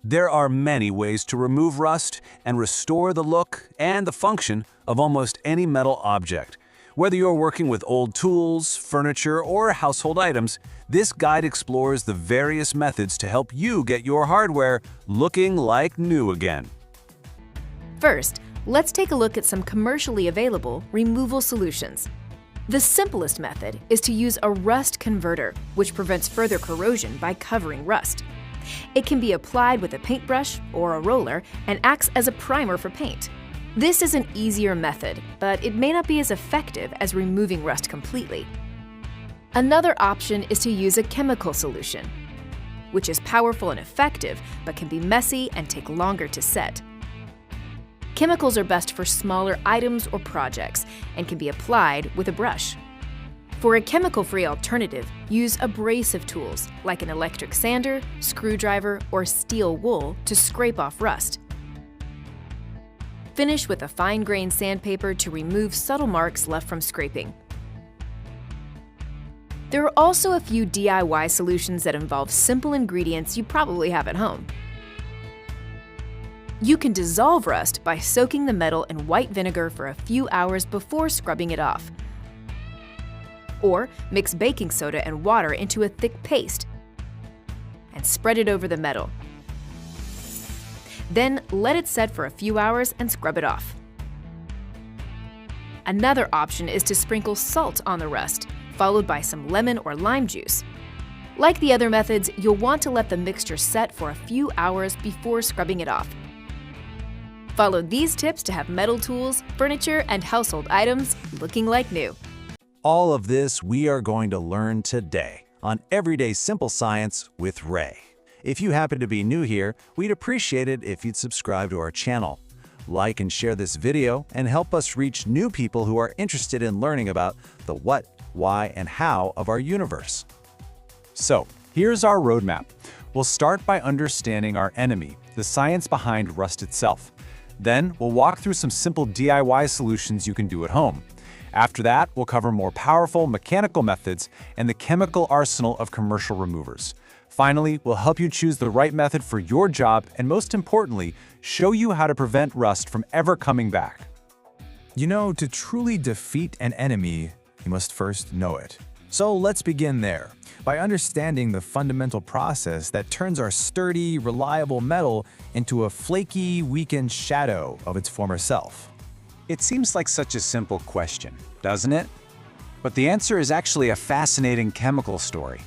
There are many ways to remove rust and restore the look and the function of almost any metal object. Whether you're working with old tools, furniture, or household items, this guide explores the various methods to help you get your hardware looking like new again. First, let's take a look at some commercially available removal solutions. The simplest method is to use a rust converter, which prevents further corrosion by covering rust. It can be applied with a paintbrush or a roller and acts as a primer for paint. This is an easier method, but it may not be as effective as removing rust completely. Another option is to use a chemical solution, which is powerful and effective, but can be messy and take longer to set. Chemicals are best for smaller items or projects and can be applied with a brush. For a chemical-free alternative, use abrasive tools like an electric sander, screwdriver, or steel wool to scrape off rust. Finish with a fine-grained sandpaper to remove subtle marks left from scraping. There are also a few DIY solutions that involve simple ingredients you probably have at home. You can dissolve rust by soaking the metal in white vinegar for a few hours before scrubbing it off. Or mix baking soda and water into a thick paste and spread it over the metal. Then let it set for a few hours and scrub it off. Another option is to sprinkle salt on the rust, followed by some lemon or lime juice. Like the other methods, you'll want to let the mixture set for a few hours before scrubbing it off. Follow these tips to have metal tools, furniture, and household items looking like new. All of this we are going to learn today on Everyday Simple Science with Ray. If you happen to be new here, we'd appreciate it if you'd subscribe to our channel. Like and share this video and help us reach new people who are interested in learning about the what, why, and how of our universe. So, here's our roadmap. We'll start by understanding our enemy, the science behind rust itself. Then, we'll walk through some simple DIY solutions you can do at home. After that, we'll cover more powerful mechanical methods and the chemical arsenal of commercial removers. Finally, we'll help you choose the right method for your job and, most importantly, show you how to prevent rust from ever coming back. You know, to truly defeat an enemy, you must first know it. So let's begin there, by understanding the fundamental process that turns our sturdy, reliable metal into a flaky, weakened shadow of its former self. It seems like such a simple question, doesn't it? But the answer is actually a fascinating chemical story.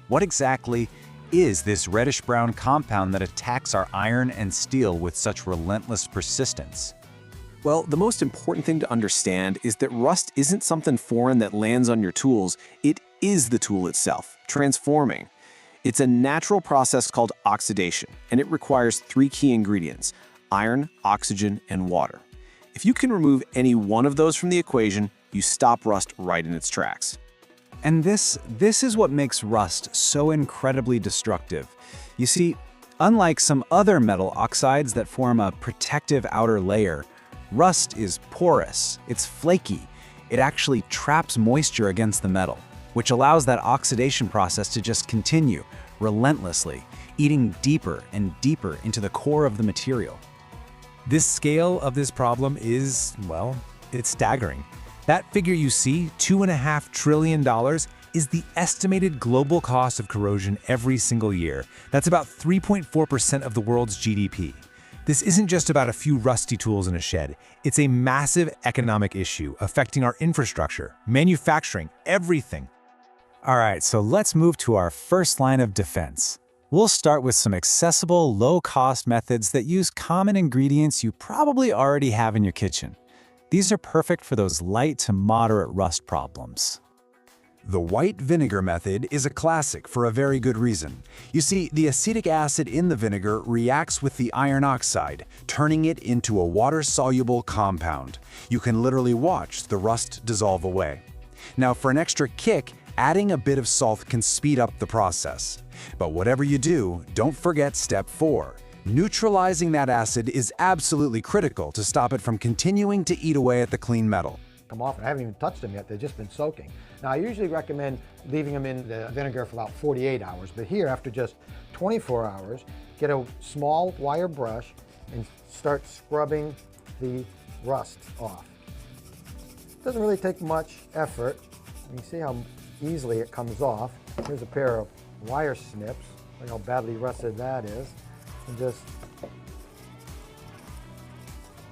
What exactly is this reddish-brown compound that attacks our iron and steel with such relentless persistence? Well, the most important thing to understand is that rust isn't something foreign that lands on your tools. It is the tool itself, transforming. It's a natural process called oxidation, and it requires three key ingredients: iron, oxygen, and water. If you can remove any one of those from the equation, you stop rust right in its tracks. And this is what makes rust so incredibly destructive. You see, unlike some other metal oxides that form a protective outer layer, rust is porous, it's flaky. It actually traps moisture against the metal, which allows that oxidation process to just continue relentlessly, eating deeper and deeper into the core of the material. This scale of this problem is, well, it's staggering. That figure you see, $2.5 trillion, is the estimated global cost of corrosion every single year. That's about 3.4% of the world's GDP. This isn't just about a few rusty tools in a shed. It's a massive economic issue affecting our infrastructure, manufacturing, everything. All right, so let's move to our first line of defense. We'll start with some accessible, low-cost methods that use common ingredients you probably already have in your kitchen. These are perfect for those light to moderate rust problems. The white vinegar method is a classic for a very good reason. You see, the acetic acid in the vinegar reacts with the iron oxide, turning it into a water-soluble compound. You can literally watch the rust dissolve away. Now, for an extra kick, adding a bit of salt can speed up the process. But whatever you do, don't forget step 4. Neutralizing that acid is absolutely critical to stop it from continuing to eat away at the clean metal. Come off, and I haven't even touched them yet, they've just been soaking. Now, I usually recommend leaving them in the vinegar for about 48 hours, but here, after just 24 hours, get a small wire brush and start scrubbing the rust off. Doesn't really take much effort. You can see how easily it comes off. Here's a pair of wire snips. Look how badly rusted that is. And just,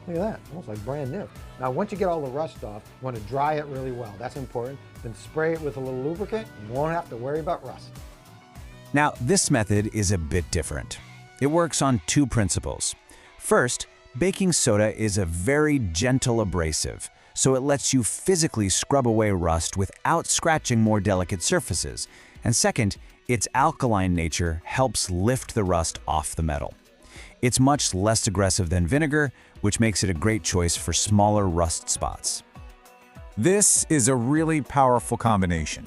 look at that, almost like brand new. Now, once you get all the rust off, you want to dry it really well. That's important. Then spray it with a little lubricant. You won't have to worry about rust. Now, this method is a bit different. It works on two principles. First, baking soda is a very gentle abrasive, so it lets you physically scrub away rust without scratching more delicate surfaces. And second, its alkaline nature helps lift the rust off the metal. It's much less aggressive than vinegar, which makes it a great choice for smaller rust spots. This is a really powerful combination.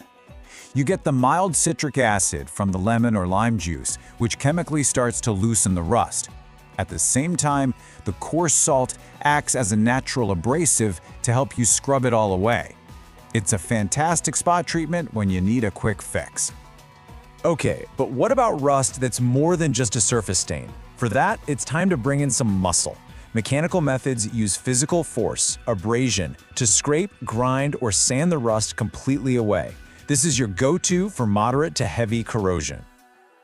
You get the mild citric acid from the lemon or lime juice, which chemically starts to loosen the rust. At the same time, the coarse salt acts as a natural abrasive to help you scrub it all away. It's a fantastic spot treatment when you need a quick fix. Okay, but what about rust that's more than just a surface stain? For that, it's time to bring in some muscle. Mechanical methods use physical force, abrasion, to scrape, grind, or sand the rust completely away. This is your go-to for moderate to heavy corrosion.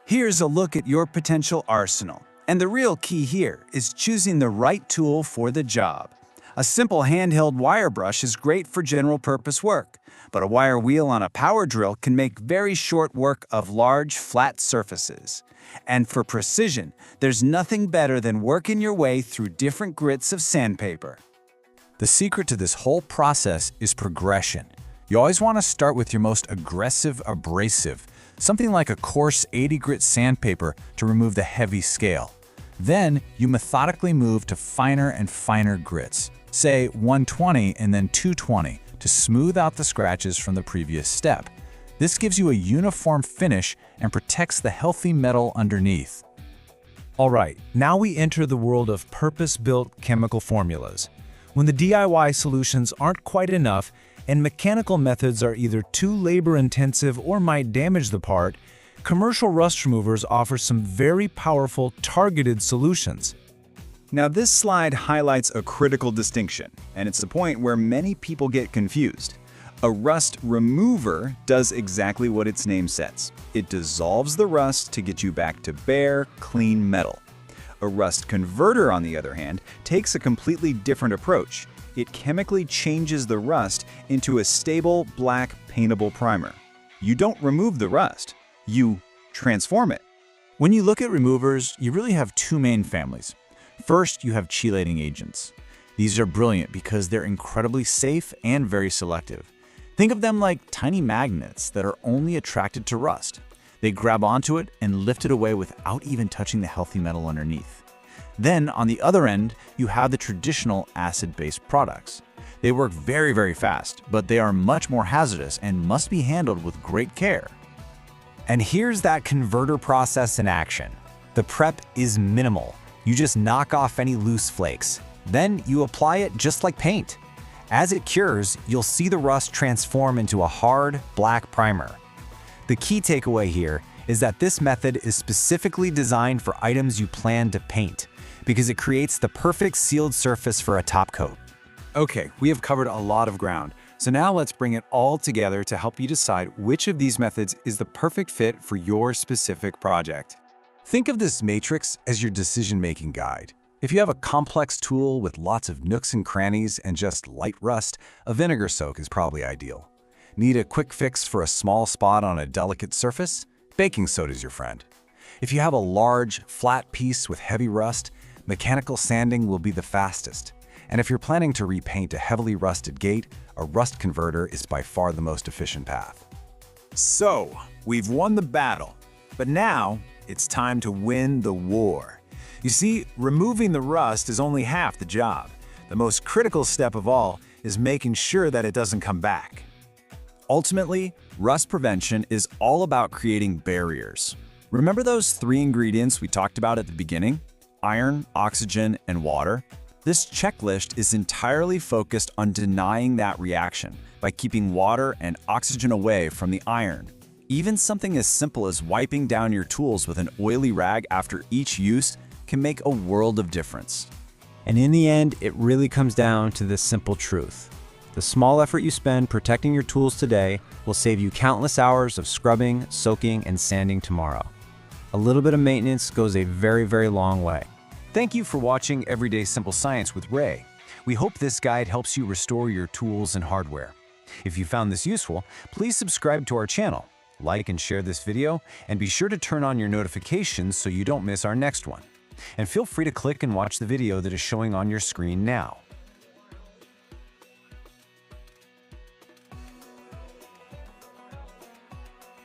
Here's a look at your potential arsenal. And the real key here is choosing the right tool for the job. A simple handheld wire brush is great for general-purpose work, but a wire wheel on a power drill can make very short work of large, flat surfaces. And for precision, there's nothing better than working your way through different grits of sandpaper. The secret to this whole process is progression. You always want to start with your most aggressive abrasive, something like a coarse 80-grit sandpaper to remove the heavy scale. Then you methodically move to finer and finer grits, say 120 and then 220, to smooth out the scratches from the previous step. This gives you a uniform finish and protects the healthy metal underneath. All right, now we enter the world of purpose-built chemical formulas. When the DIY solutions aren't quite enough and mechanical methods are either too labor-intensive or might damage the part, commercial rust removers offer some very powerful, targeted solutions. Now, this slide highlights a critical distinction, and it's the point where many people get confused. A rust remover does exactly what its name says. It dissolves the rust to get you back to bare, clean metal. A rust converter, on the other hand, takes a completely different approach. It chemically changes the rust into a stable, black, paintable primer. You don't remove the rust, you transform it. When you look at removers, you really have two main families. First, you have chelating agents. These are brilliant because they're incredibly safe and very selective. Think of them like tiny magnets that are only attracted to rust. They grab onto it and lift it away without even touching the healthy metal underneath. Then, on the other end, you have the traditional acid-based products. They work very, very fast, but they are much more hazardous and must be handled with great care. And here's that converter process in action. The prep is minimal. You just knock off any loose flakes. Then you apply it just like paint. As it cures, you'll see the rust transform into a hard, black primer. The key takeaway here is that this method is specifically designed for items you plan to paint, because it creates the perfect sealed surface for a top coat. Okay, we have covered a lot of ground, so now let's bring it all together to help you decide which of these methods is the perfect fit for your specific project. Think of this matrix as your decision-making guide. If you have a complex tool with lots of nooks and crannies and just light rust, a vinegar soak is probably ideal. Need a quick fix for a small spot on a delicate surface? Baking soda is your friend. If you have a large, flat piece with heavy rust, mechanical sanding will be the fastest. And if you're planning to repaint a heavily rusted gate, a rust converter is by far the most efficient path. So, we've won the battle, but now it's time to win the war. You see, removing the rust is only half the job. The most critical step of all is making sure that it doesn't come back. Ultimately, rust prevention is all about creating barriers. Remember those 3 ingredients we talked about at the beginning? Iron, oxygen, and water? This checklist is entirely focused on denying that reaction by by keeping water and oxygen away from the iron. Even something as simple as wiping down your tools with an oily rag after each use can make a world of difference. And in the end, it really comes down to this simple truth. The small effort you spend protecting your tools today will save you countless hours of scrubbing, soaking, and sanding tomorrow. A little bit of maintenance goes a very, very long way. Thank you for watching Everyday Simple Science with Ray. We hope this guide helps you restore your tools and hardware. If you found this useful, please subscribe to our channel, like and share this video, and be sure to turn on your notifications so you don't miss our next one. And feel free to click and watch the video that is showing on your screen now.